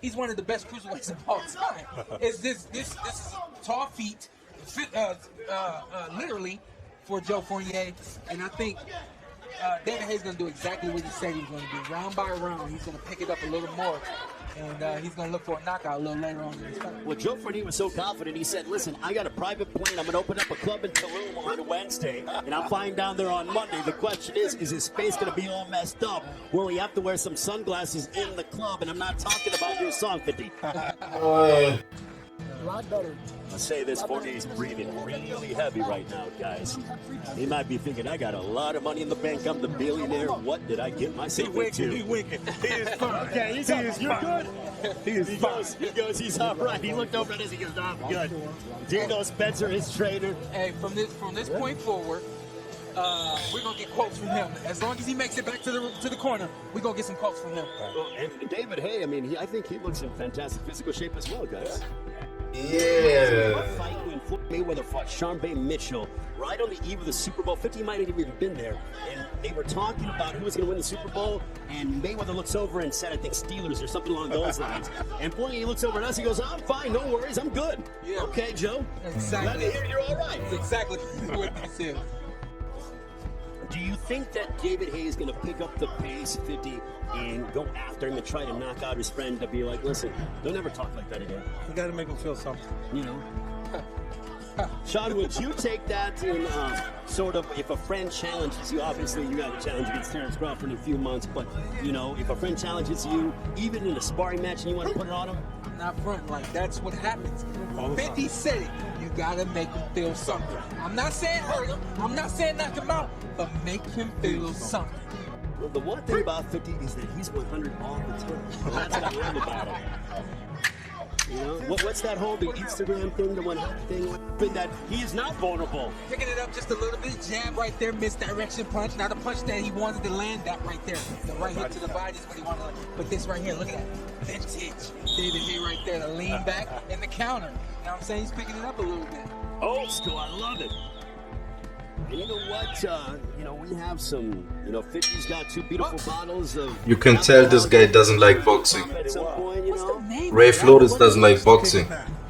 he's one of the best cruiserweights of all time. Is this is tall feet, literally, for Joe Fournier, and I think David Haye's going to do exactly what he said he was going to do. Round by round, he's going to pick it up a little more, and he's going to look for a knockout a little later on in this fight. Well, Joe Fournier was so confident, he said, listen, I got a private plane. I'm going to open up a club in Tulum on Wednesday, and I'm flying down there on Monday. The question is his face going to be all messed up? Will he have to wear some sunglasses in the club? And I'm not talking about your song, 50. A lot better. I'll say this, Fournier's breathing really heavy right now, guys. He might be thinking, I got a lot of money in the bank. I'm the billionaire. What did I get myself into? He's winking. He is fine. Okay, he is, you're good. He goes, he's all right. He looked over at us, he goes, I'm good. Dino Spencer, his trainer. Hey, from this point forward, we're gonna get quotes from him. As long as he makes it back to the corner, we're gonna get some quotes from him. Well, and David Haye, I mean, I think he looks in fantastic physical shape as well, guys. Yeah. Fight when Floyd Mayweather fought Sharmba Mitchell right on the eve of the Super Bowl. 50 might have even been there, and they were talking about who was going to win the Super Bowl. And Mayweather looks over and said, "I think Steelers" or something along those lines. And Floyd looks over at us. He goes, "I'm fine, no worries, I'm good." Yeah. Okay, Joe. Exactly. Glad to hear you're all right. That's exactly what he said. Do you think that David Haye is going to pick up the pace, 50, and go after him and try to knock out his friend to be like, listen, don't ever talk like that again? You got to make him feel something. You know? Sean, would you take that in sort of, if a friend challenges you, obviously you got a challenge against Terrence Crawford in a few months, but, you know, if a friend challenges you, even in a sparring match, and you want to put it on him? I'm not front, like, that's what happens. 50 said it. You got to make him feel something. I'm not saying hurt him. I'm not saying knock him out, but make him feel something. Well, the one thing about 50 is that he's 100 all the time. That's what I love about him. You know, what's that whole the Instagram thing, the 100 thing, that he is not vulnerable. Picking it up just a little bit, jab right there, misdirection punch. Not a punch that he wanted to land, that right there. The right hit to the body is what he wanted to land. But this right here, look at that. Vintage. David Haye right there, the lean back and the counter. You know what I'm saying? He's picking it up a little bit. Old school, I love it. And you know what? You know, we have some, you know, 50's got two beautiful bottles of... You can tell this guy doesn't like boxing. At some point, you know, Ray Flores doesn't like boxing.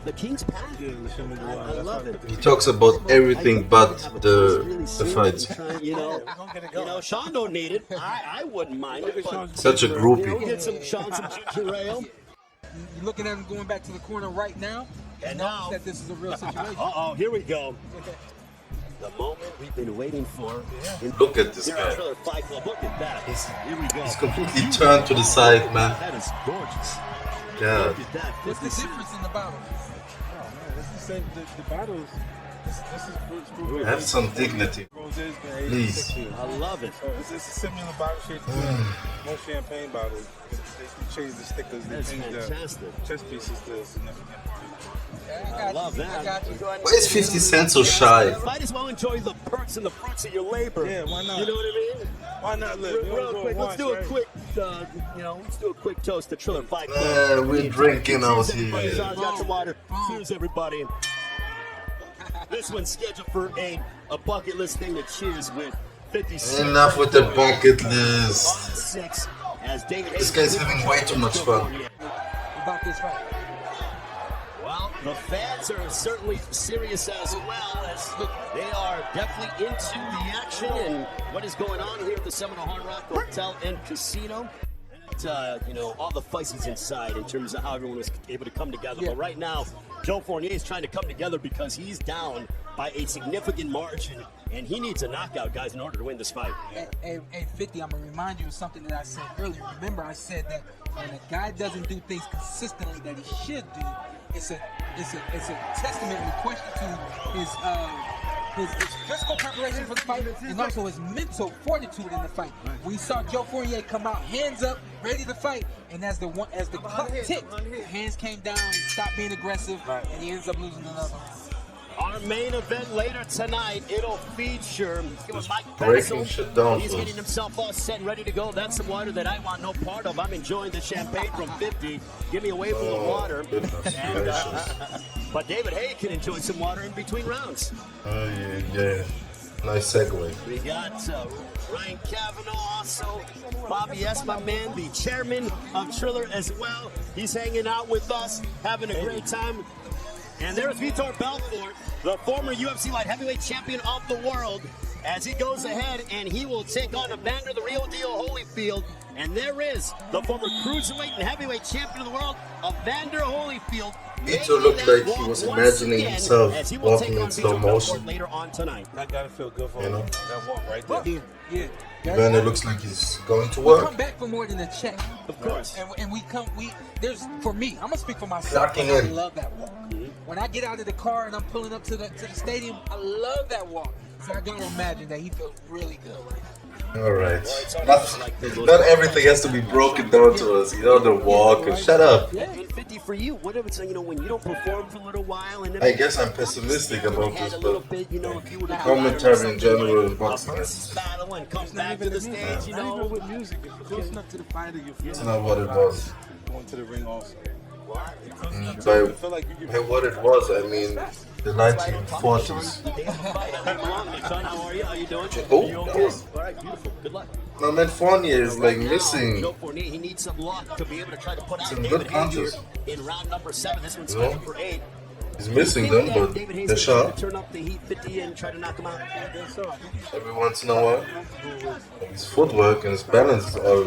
the King's Path. I love it. He talks about everything but the fights. You know, Sean don't need it. I wouldn't mind it. But, Such a you know, groupie. get some Sean some ginger ale. You're looking at him going back to the corner right now. And knows now... that this is a real situation. Uh-oh, here we go. The moment we've been waiting for. Look at this guy. Fight Club. Look at that. Here we go. He's completely turned to the side, man. That is gorgeous. Yeah. Look at that. What's the difference in the battle? Oh, man, it's the same. The battles. This is Bruce. Have some dignity. Please. I love it. So it's a similar bottle shape to most champagne bottles. They change the stickers. They That's change fantastic. the chest pieces to significant. I love that. I got you. Why is 50 Cent so shy? Might as well enjoy the perks and the fruits of your labor. Yeah, why not? You know what I mean? Why not live? Real quick, let's do a quick, let's do a quick toast to Triller Fight Club. We're drinking out Everybody, here. Sean, got some water. Cheers, everybody. This one's scheduled for a bucket list thing to cheers with 50 Cent. Enough with the bucket list. 6 as David This guy's having way too much fun. About this fight. Well, the fans are certainly serious as well, as they are definitely into the action and what is going on here at the Seminole Hard Rock Hotel and Casino. You know, all the fuzzies inside in terms of how everyone was able to come together. Yeah. But right now, Joe Fournier is trying to come together because he's down by a significant margin, and he needs a knockout, guys, in order to win this fight. Hey, 50, I'm going to remind you of something that I said earlier. Remember, I said that when a guy doesn't do things consistently that he should do, it's a testament and a question to his physical preparation for the fight and also his mental fortitude in the fight. We saw Joe Fournier come out, hands up, ready to fight, and as the clock ticked, hands came down, he stopped being aggressive, and he ends up losing another one. Our main event later tonight, it'll feature Mike breaking Benzel. shit down, He's so. getting himself all set and ready to go. That's some water that I want no part of. I'm enjoying the champagne from 50. Give me away from the water. And, but David Haye can enjoy some water in between rounds. Oh, yeah. Nice segue. We got Ryan Kavanaugh, also Bobby S., my man, the chairman of Triller as well. He's hanging out with us, having a great time. And there's Vitor Belfort, the former UFC light heavyweight champion of the world, as he goes ahead and he will take on Evander the Real Deal Holyfield. And there is the former cruiserweight and heavyweight champion of the world, Evander Holyfield. Vito looked like he was imagining himself walking in slow motion. Later on tonight. I gotta feel good for You know? that walk right there. Yeah. Evander looks like he's going to We work. come back for more than a check. Of course. And there's, for me, I'm gonna speak for myself. Clocking I in. love that walk. When I get out of the car and I'm pulling up to the stadium, I love that walk. So I gotta imagine that he feels really good. Alright. Not everything has to be broken down to us. You know, the walk and shut up. And 50 for you. What if it's, you know, when you don't perform for a little while and then I guess I'm pessimistic about had this, a little but bit, you know, if you would have commentary in general in boxing versus battle and come back to the stage, you Not even know. with music. If you're close enough to the fighter, you feel it's not what it was. going to the ring also. By, I feel like you by what it was, I mean the 1940s. How are you? How you doing? Oh, You okay? All right, beautiful. Good luck. No, man, Fournier is like missing. Joe Fournier, he needs some luck to be able to try to put out Some David good Haye here punches. in round number 7. This one's You know? scheduled for 8. He's missing them, but David Haye's they're gonna sharp. turn up the heat 50 and try to knock him out. Every once in a while. His footwork and his balance is all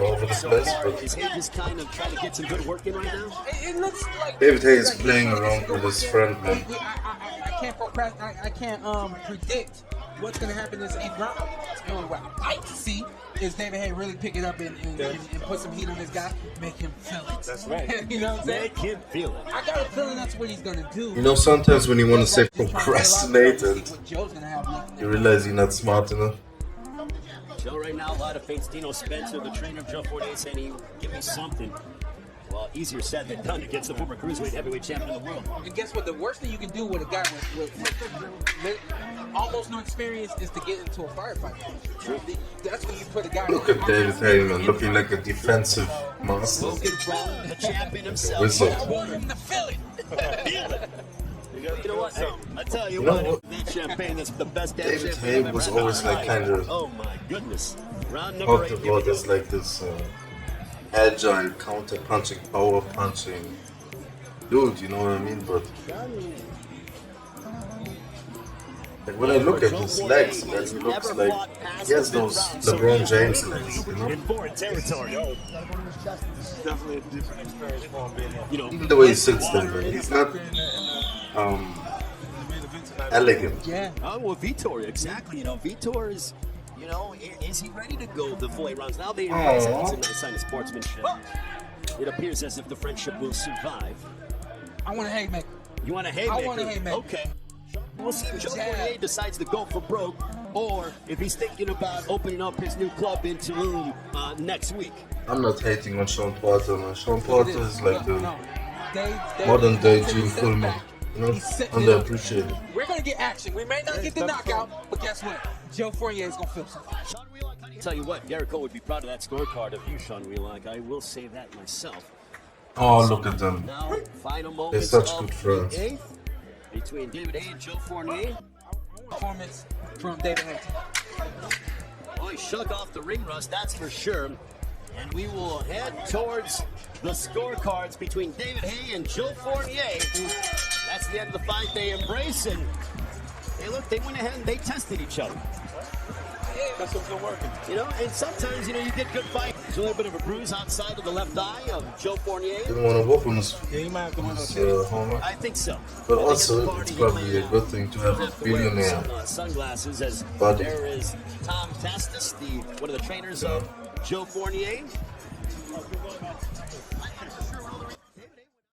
over the place. But Is he just kind of trying to get some good work in right now? It looks like David Haye is playing around with his friend, man. I can't I can't predict what's gonna happen in this 8th round. And what I like to see is David Haye really pick it up and put some heat on this guy, make him feel it. That's right. You know what I'm saying? Make him feel it. I got a feeling that's what he's gonna do. You know, sometimes when you want to say procrastinate and What Joe's gonna have left. you realize you're not smart enough. Joe right now, a lot of fans. Dino Spencer, the trainer of Joe Fournier, saying he give me something. Well, easier said than done against the former cruiserweight heavyweight champion of the world. And guess what? The worst thing you can do with a guy with almost no experience is to get into a firefight. That's when you put a guy. Look at David Haye, man, looking like a defensive master. Logan Paul, the champion himself. Whistle. I want him to feel it. You know what? I tell you You know what, what? that champagne is the best damn David champagne Haye I've ever was had in my always like life. kind of Oh my goodness. Round number 8. talked Here we about go. as like this agile counter punching, power punching dude, you know what I mean? But like when I look at his legs, man, he looks like he has those LeBron James legs, you know? In foreign territory. Definitely a different experience for him being there. You know, Even the way he sits there, man, he's not elegant. Yeah. oh, well, Vitor, exactly. You know, Vitor is, you know, is he ready to go the full 8 rounds? Now they embrace it. It's a nice sign of sportsmanship. It appears as if the friendship will survive. I want a haymaker. You want a haymaker? I want a haymaker. Okay. We'll see if Joe Yeah. Fournier decides to go for broke, or if he's thinking about opening up his new club in Tulum next week. I'm not hating on Sean Porter, man. Sean Porter is like the No. Dave modern day took a Gene step Fullman, back. you know? He's setting it up. Underappreciated. We're gonna get action. We may not get the knockout, but guess what? Joe Fournier is gonna feel something. Sean Wheelock, tell you what, Jericho would be proud of that scorecard of you, Sean Wheelock. I will say that myself. Oh, look at them. Now, final moments such of good friends. the 8th between David Haye and Joe Fournier. Performance from David Haye. Oh, he shook off the ring rust, that's for sure. And we will head towards the scorecards between David Haye and Joe Fournier. That's the end of the fight. They embrace and hey, look, they went ahead and they tested each other. That's what's been working. You know, and sometimes, you know, you get good fight. There's a little bit of a bruise outside of the left eye of Joe Fournier. Didn't want to whoop on his, Yeah, he might have to win on homer. I think so. But I think also, at the party, it's he probably might, a good thing to have a have to wear billionaire. some, sunglasses as Buddy. there is Tom Tastis, one of the trainers of Joe Fournier.